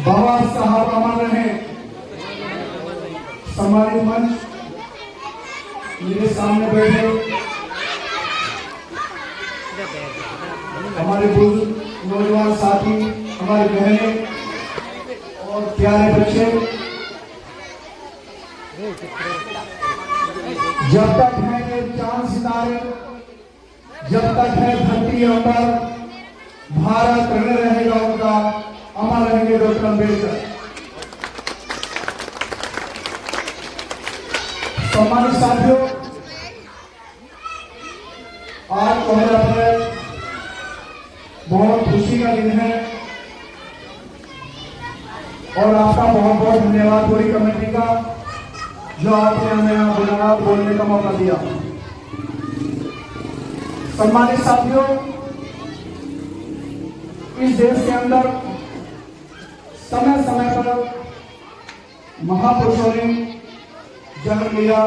बाबा साहब अमर रहे। सम्मानित मंच, मेरे सामने बैठे हमारे बुजुर्ग नौजवान साथी, हमारी बहनें और प्यारे बच्चे, जब तक है ये चांद सितारे, जब तक है धरती अंबर, भारत ऋण रहेगा उनका, अमर रहेंगे डॉक्टर अम्बेडकर। सम्मानित साथियों, आज 15 अप्रैल बहुत खुशी का दिन है और आपका बहुत बहुत धन्यवाद पूरी कमेटी का, जो आपने हमें यहाँ बुलाया, बोलने का मौका दिया। सम्मानित साथियों, इस देश के अंदर समय समय पर महापुरुषों ने जन्म लिया,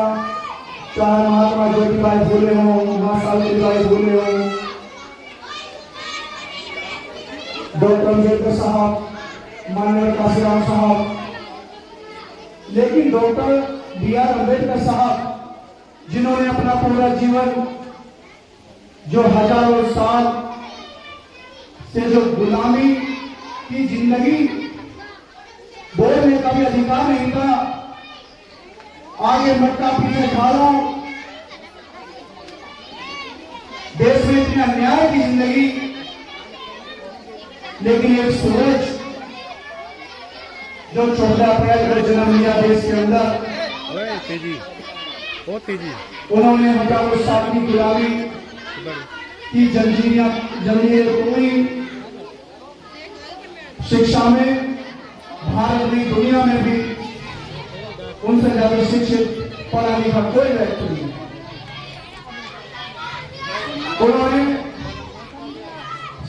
चाहे महात्मा ज्योतिबाई फुले हों, मां सावित्रीबाई फुले हों, डॉक्टर अम्बेडकर साहब, माननीय काशीराम साहब, लेकिन डॉक्टर बी.आर. अम्बेडकर साहब, जिन्होंने अपना पूरा जीवन, जो हजारों साल से जो गुलामी की जिंदगी, बोलने का भी अधिकार नहीं था, आगे मटका पीछे खाना, देश में इतने अन्याय की जिंदगी, लेकिन एक सूरज जो 14 अप्रैल को जन्म लिया देश के अंदर, तेजी, बहुत तेजी, उन्होंने हजारों साल की गुलामी की जंजीरें तोड़ी, शिक्षा में भारत में, दुनिया में भी उनसे ज्यादा शिक्षित पढ़ा लिखा कोई व्यक्ति नहीं। उन्होंने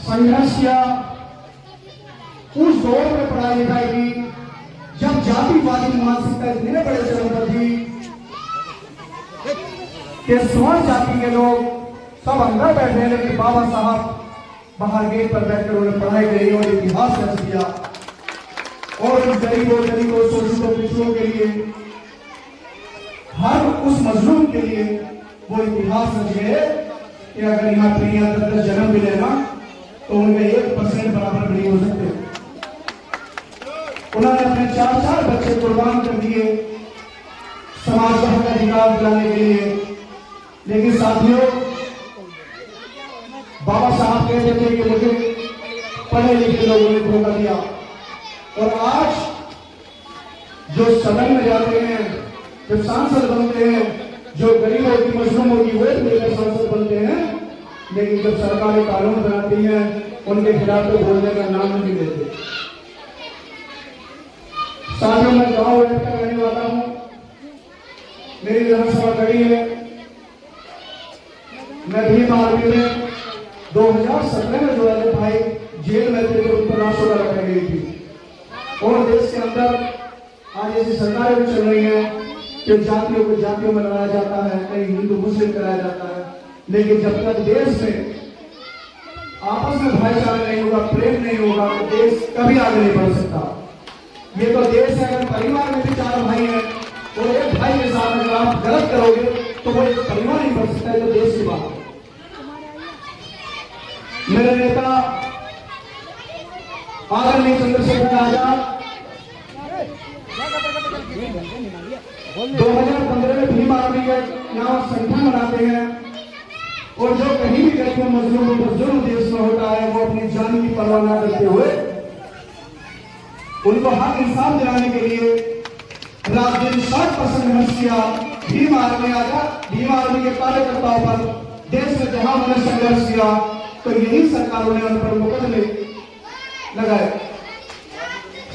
संघर्ष किया उस दौर में पढ़ाई लिखाई की, जब जातिवादी मानसिकता इतने बड़े चरम पर थी कि स्वर्ण जाति के लोग सब अंदर बैठे, लेकिन बाबा साहब बाहर गेट पर बैठकर उन्हें पढ़ाई गई और इतिहास रच दिया और उस गरीबों शोषितों पिछड़ों के लिए, हर उस मजलूम के लिए वो इतिहास रच गए कि अगर यहाँ प्रिया दत्त जन्म भी लेना तो उनके 1% बराबर नहीं हो सकते। उन्होंने अपने 4 बच्चे कुर्बान कर दिए समाज का हक अधिकार दिलाने के लिए। लेकिन साथियों, बाबा साहब कहते थे कि मुझे पढ़े लिखे लोगों ने धोखा दिया, और आज जो सदन में जाते हैं, जो सांसद बनते हैं, जो गरीबों की मजलूमों की वोट लेकर सांसद बनते हैं, लेकिन जब सरकारें कानून बनाती हैं उनके खिलाफ तो बोलने का नाम नहीं लेते। साथियों, मैं गांव का रहने वाला हूं, मेरी विधानसभा खड़ी है। मैं भीम आर्मी में 2017 में जो है भाई जेल में थे तो उन पर लाशों रखाई गई थी, और देश के अंदर आज ऐसी सरकारें भी चल रही हैं कि जातियों को जातियों में लड़ाया जाता है, कहीं हिंदू मुस्लिम कराया जाता है, लेकिन जब तक देश में आपस में भाईचारा नहीं होगा, प्रेम नहीं होगा, तो देश कभी आगे नहीं बढ़ सकता। ये तो देश है, अगर परिवार में भी 4 भाई हैं और एक भाई के साथ अगर आप गलत करोगे तो वो एक परिवार नहीं बढ़ सकता है, तो देश की बात है। मेरे नेता आदरणीय चंद्रशेखर आजाद 2015 में भीम आर्मी के नाम संगठन बनाते हैं, और जो कहीं भी गरीब मजलूमों पर जुल्म देश में होता है, वो अपनी जान की परवाह न करते हुए उनको हक इंसाफ दिलाने के लिए रात दिन 60% संघर्ष किया। भीम आर्मी के कार्यकर्ताओं पर देश में जहां उन्होंने संघर्ष किया, तो यही सरकारों ने उन पर मुकदमे लगाए।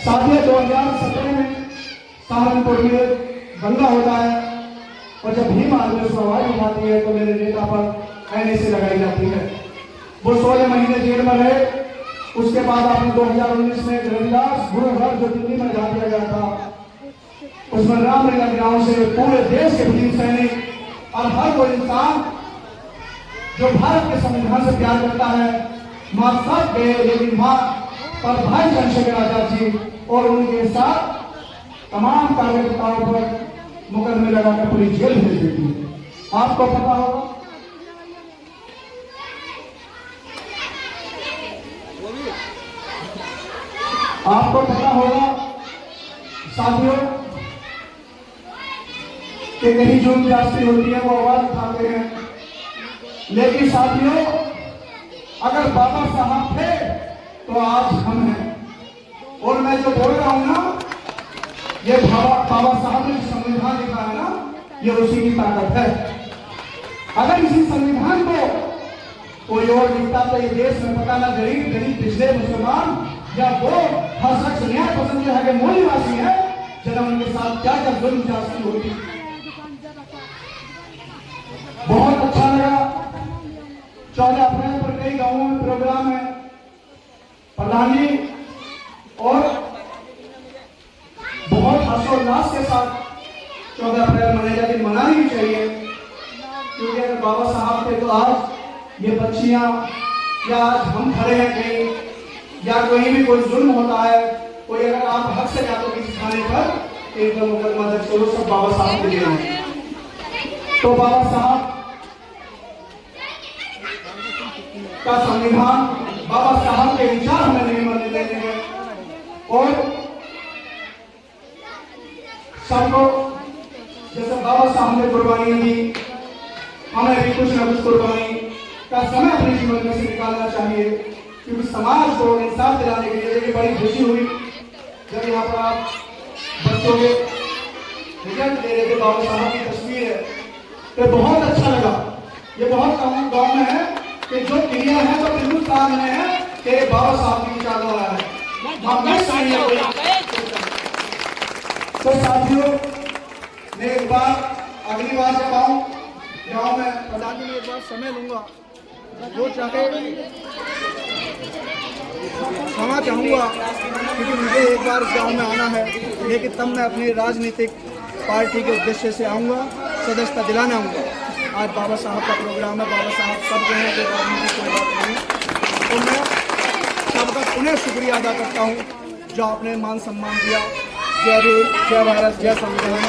साथियों, 2017 में सहारनपुर में दंगा होता है, और जब भीम आर्मी उसमें आवाज उठाती है तो मेरे नेता पर एनएसी लगाई जाती है। वो 16 महीने जेल में रहे। उसके बाद आपने 2019 में रविदास गुरुघर जो दिल्ली में जा दिया गया था, उसमें रामलीला ग्राउंड से पूरे देश के भीम सैनिक और हर कोई इंसान जो भारत के संविधान से प्यार करता है, मां सब गए, लेकिन मां पर भाई चंद्रशेखर आजाद जी और उनके साथ तमाम कार्यकर्ताओं पर मुकदमे लगाकर पूरी जेल भेज देती है। आपको पता होगा साथियों कि कहीं जो जाति होती है वो आवाज उठाते हैं, लेकिन साथियों अगर बाबा साहब थे तो आज हम हैं। और मैं जो बोल रहा हूं ना, ये बाबा साहब ने संविधान लिखा है ना, ये उसी की ताकत है। अगर इसी संविधान को कोई और लिखता तो ये देश में पता ना गरीब पिछड़े मुसलमान या वो हर शख्स न्याय पसंद जो है कि मूल निवासी है, जरा उनके साथ क्या क्या जुल्म जाती होती। बहुत अच्छा लगा 14 अप्रैल पर कई गांवों में प्रोग्राम है, प्रधान जी, और बहुत हर्षोल्लास के साथ 14 अप्रैल मनाया दिन मनानी भी चाहिए, क्योंकि अगर बाबा साहब थे तो आज ये बच्चियां या आज हम खड़े हैं कहीं या कहीं भी कोई जुल्म होता है, कोई अगर आप हक से जाते किसी थाने पर एकदम मुकदमा दर्ज करो, सब बाबा साहब के लिए हैं। तो बाबा साहब का संविधान, बाबा साहब के विचार हमें नहीं मरने देने हैं। और सबको जैसे बाबा साहब ने कुर्बानी दी, हमें भी कुछ न कुछ कुर्बानी का समय अपने जीवन में से निकालना चाहिए, क्योंकि समाज को इंसाफ दिलाने के लिए देखिए बड़ी खुशी हुई जब यहाँ पर आप बच्चों के रिजल्ट दे रहे थे, बाबा साहब की तस्वीर है, तो बहुत अच्छा लगा। ये बहुत कम गाँव में है कि जो क्लियर है तो बिल्कुल सामने है कि बाबा साहब की विचारधारा है। तो साथियों, मैं एक बार अगली बार जब आऊँ गाँव में, प्रधान जी, एक बार समय लूंगा, जो चाहे क्षमा चाहूँगा, क्योंकि मुझे एक बार गांव में आना है, लेकिन तब मैं अपनी राजनीतिक पार्टी के उद्देश्य से आऊँगा, सदस्यता दिलाने आऊँगा। आज बाबा साहब का प्रोग्राम है, बाबा साहब सब जो है, राजनीतिक कोई बात नहीं। तो मैं सबका पुनः शुक्रिया अदा करता हूँ जो आपने मान सम्मान दिया। जय भीम, जय भारत, जय संविधान।